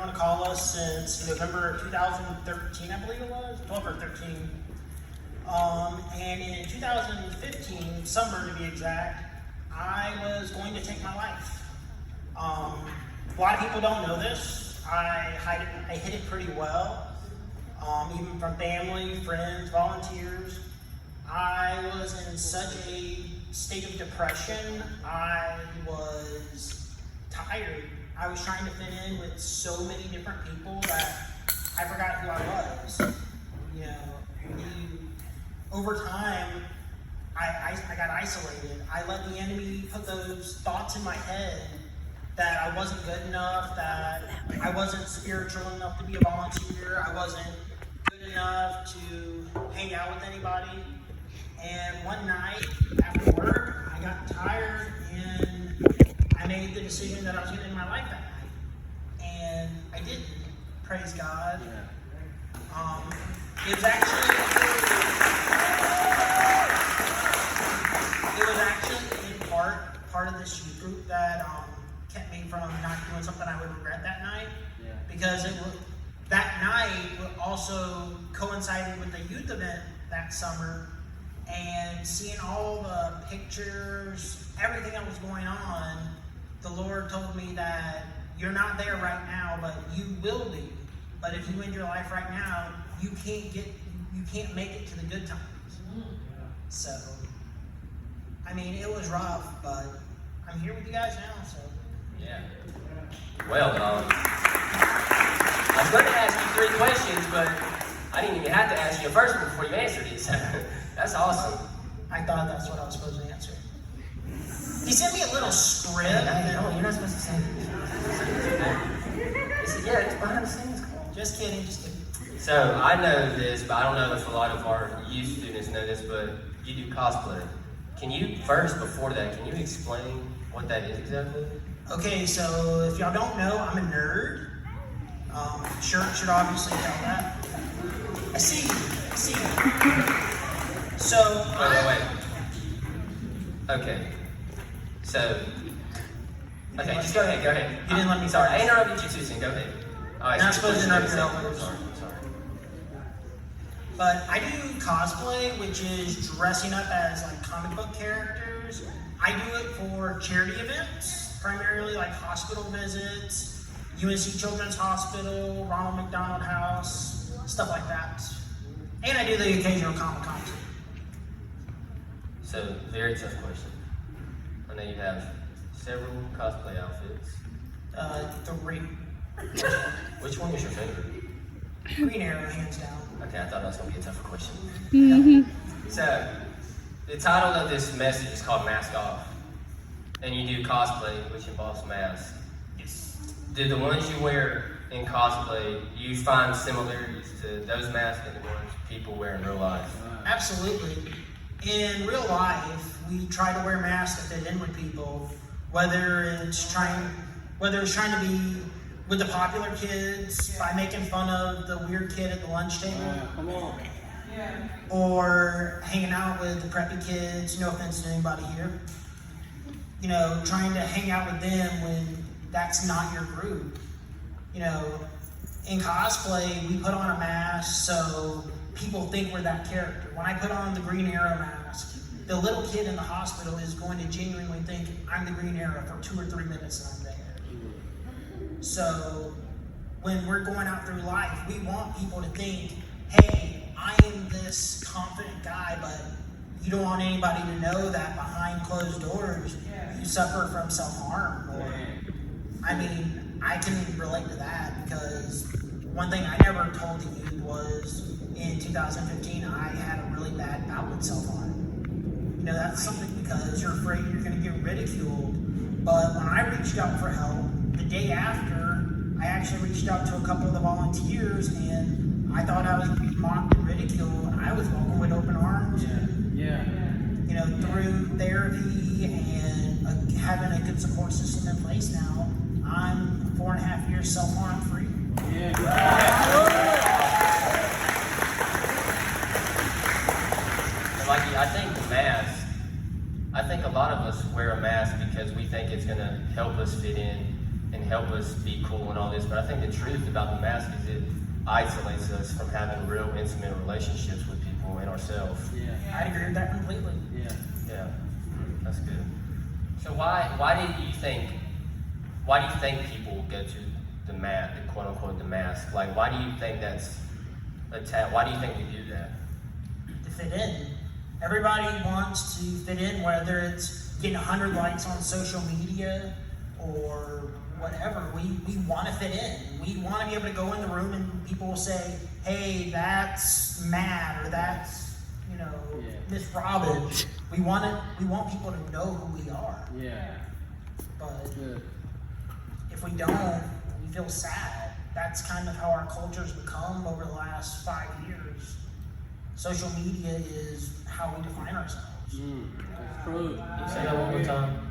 want to call us, since November 2013, I believe it was, 12 or 13. And in 2015, summer to be exact, I was going to take my life. A lot of people don't know this. I hid it pretty well, even from family, friends, volunteers. I was in such a state of depression. I was tired. I was trying to fit in with so many different people that I forgot who I was. You know, over time, I got isolated. I let the enemy put those thoughts in my head that I wasn't good enough, that I wasn't spiritual enough to be a volunteer, I wasn't good enough to hang out with anybody. And one night after work, I got tired and I made the decision that I was going to end my life that night. And I didn't. Praise God. It was actually in part of this youth group that kept me from not doing something I would regret that night. Yeah. Because that night also coincided with the youth event that summer, and seeing all the pictures, everything that was going on, the Lord told me that you're not there right now, but you will be. But if you end your life right now, you can't make it to the good times. So, I mean, it was rough, but I'm here with you guys now, so. Yeah. Well, I was going to ask you 3 questions, but I didn't even have to ask you a first one before you answered it, so that's awesome. I thought that's what I was supposed to answer. He sent me a little script. No, you're not supposed to say that. He said, yeah, it's behind the scenes. Just kidding. So, I know this, but I don't know if a lot of our youth students know this, but you do cosplay. Can you, first, before that, can you explain what that is exactly? Okay, so if y'all don't know, I'm a nerd. Shirt should obviously tell that. I see. So, Wait. Okay. So, okay, just go ahead. You didn't let me. Sorry, I interrupted you too soon. Go ahead. You're not supposed to interrupt your elders. Sorry. But I do cosplay, which is dressing up as like comic book characters. I do it for charity events, primarily like hospital visits, UNC Children's Hospital, Ronald McDonald House, stuff like that. And I do the occasional Comic-Con too. So, very tough question. I know you have several cosplay outfits. 3. Which one is your favorite? Green Arrow, hands down. Okay, I thought that was going to be a tougher question. So, the title of this message is called Mask Off. And you do cosplay, which involves masks. Yes. Do the ones you wear in cosplay, you find similarities to those masks and the ones people wear in real life? Absolutely. In real life, we try to wear masks that fit in with people, whether it's trying to be with the popular kids by making fun of the weird kid at the lunch table, or hanging out with the preppy kids, no offense to anybody here, you know, trying to hang out with them when that's not your group. You know, in cosplay, we put on a mask so people think we're that character. When I put on the Green Arrow mask, the little kid in the hospital is going to genuinely think I'm the Green Arrow for 2 or 3 minutes and I'm there. So when we're going out through life, we want people to think, hey, I am this confident guy, but you don't want anybody to know that behind closed doors you suffer from self-harm. Or, I mean, I can relate to that, because one thing I never told the youth was in 2015 I had a really bad bout with self-harm. You know, that's something because you're afraid you're going to get ridiculed. But when I reached out for help, the day after, I actually reached out to a couple of the volunteers, and I thought I was being mocked and ridiculed. I was welcomed with open arms. You know, through therapy and having a good support system in place now, I'm 4.5 years self-harm free. Like, I think the mask, I think a lot of us wear a mask because we think it's going to help us fit in and help us be cool and all this, but I think the truth about the mask is it isolates us from having real intimate relationships with people and ourselves. Yeah. I agree with that completely. Yeah. Yeah, that's good. So why do you think people go to the quote unquote the mask? Like, why do you think that's why do you think we do that? To fit in. Everybody wants to fit in, whether it's getting 100 likes on social media or whatever. We want to fit in. We want to be able to go in the room and people will say, hey, that's Matt, or that's, Miss Robin. We want people to know who we are. Yeah. But Good. if we don't, we feel sad. That's kind of how our culture's become over the last 5 years. Social media is how we define ourselves. That's true. Can you say that one more time?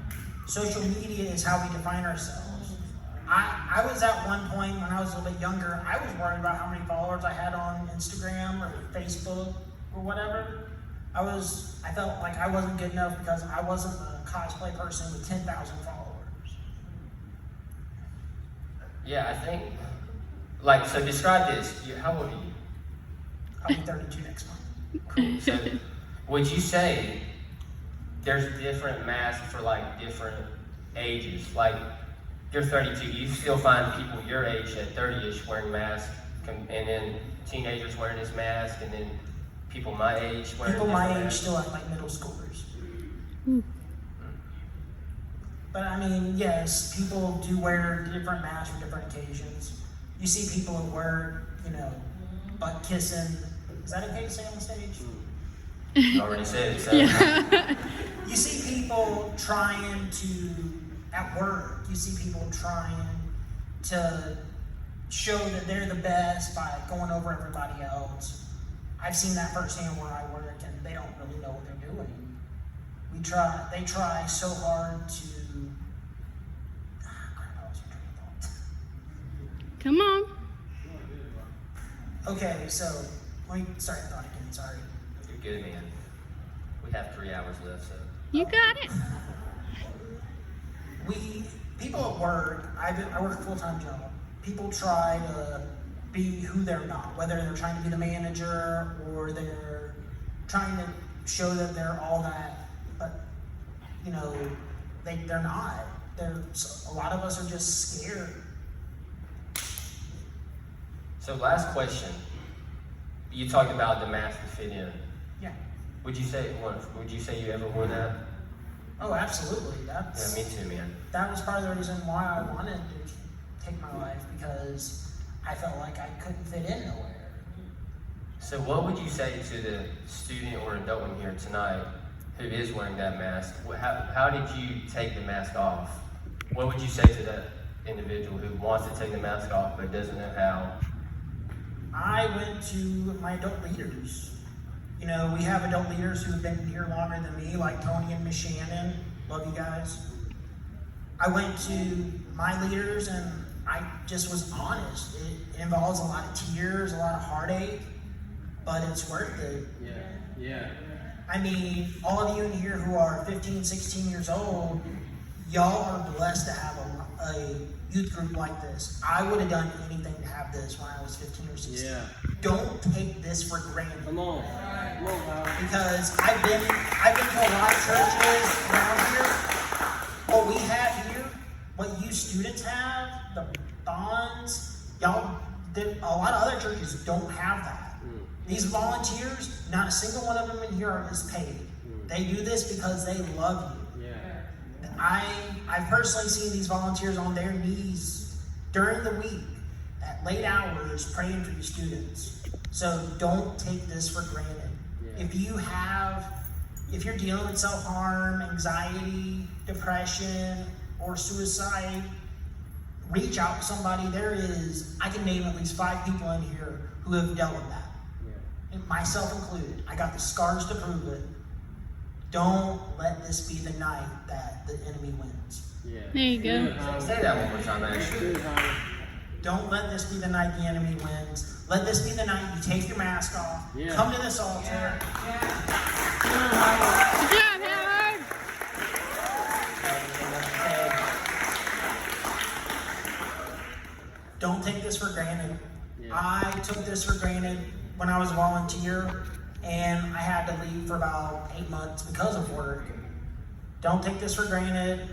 Social media is how we define ourselves. I was at one point when I was a little bit younger, I was worried about how many followers I had on Instagram or Facebook or whatever. I felt like I wasn't good enough because I wasn't a cosplay person with 10,000 followers. Yeah, I think, so describe this. How old are you? I'll be 32 next month. Cool. So, would you say there's different masks for different ages? Like, you're 32, you still find people your age at 30-ish wearing masks, and then teenagers wearing this mask, and then people my age wearing People my age masks. still act like middle schoolers. But I mean, yes, people do wear different masks for different occasions. You see people at work, butt kissing. Is that okay to say on the stage? You already said it, so. Yeah. You see people at work, you see people trying to show that they're the best by going over everybody else. I've seen that firsthand where I work, and they don't really know what they're doing. They try so hard to. Crap, I lost my train of thought. Come on. Okay, so let me start the thought again. Sorry. You're good, man. We have 3 hours left, so. You got it. People at work, I work a full-time job. People try to be who they're not, whether they're trying to be the manager or they're trying to show that they're all that, but they're not. A lot of us are just scared. So last question. You talked about the mask to fit in. Yeah. Would you say you ever wore that? Oh, absolutely. Yeah, me too, man. That was part of the reason why I wanted to take my life, because I felt like I couldn't fit in nowhere. So what would you say to the student or adult in here tonight who is wearing that mask? How did you take the mask off? What would you say to that individual who wants to take the mask off but doesn't know how? I went to my adult leaders. We have adult leaders who have been here longer than me, like Tony and Miss Shannon. Love you guys. I went to my leaders and I just was honest. It involves a lot of tears, a lot of heartache, but it's worth it. Yeah. I mean, all of you in here who are 15, 16 years old, y'all are blessed to have a youth group like this. I would have done anything to have this when I was 15 or 16. Yeah. Don't take this for granted. Come on, Howard. Because I've been to a lot of churches around here. What we have here, what you students have, the bonds, a lot of other churches don't have that. These volunteers, not a single one of them in here is paid. They do this because they love you. Yeah. I've personally seen these volunteers on their knees during the week at late hours praying for you students. So don't take this for granted. Yeah. If you're dealing with self-harm, anxiety, depression, or suicide, reach out to somebody. I can name at least 5 people in here who have dealt with that. Yeah. And myself included. I got the scars to prove it. Don't let this be the night that the enemy wins. Yeah. There you go. Good, Howard. Say that one more time, actually. Good, Howard. Don't let this be the night the enemy wins. Let this be the night you take your mask off, Yeah. come to this altar. Good job, Howard. don't take this for granted. Yeah. I took this for granted when I was a volunteer, and I had to leave for about 8 months because of work. Don't take this for granted,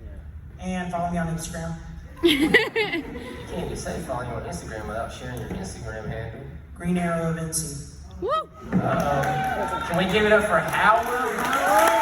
Yeah. and follow me on Instagram. You can't even say follow you on Instagram without sharing your Instagram handle. Green Arrow of NC. Woo! Can we give it up for Howard?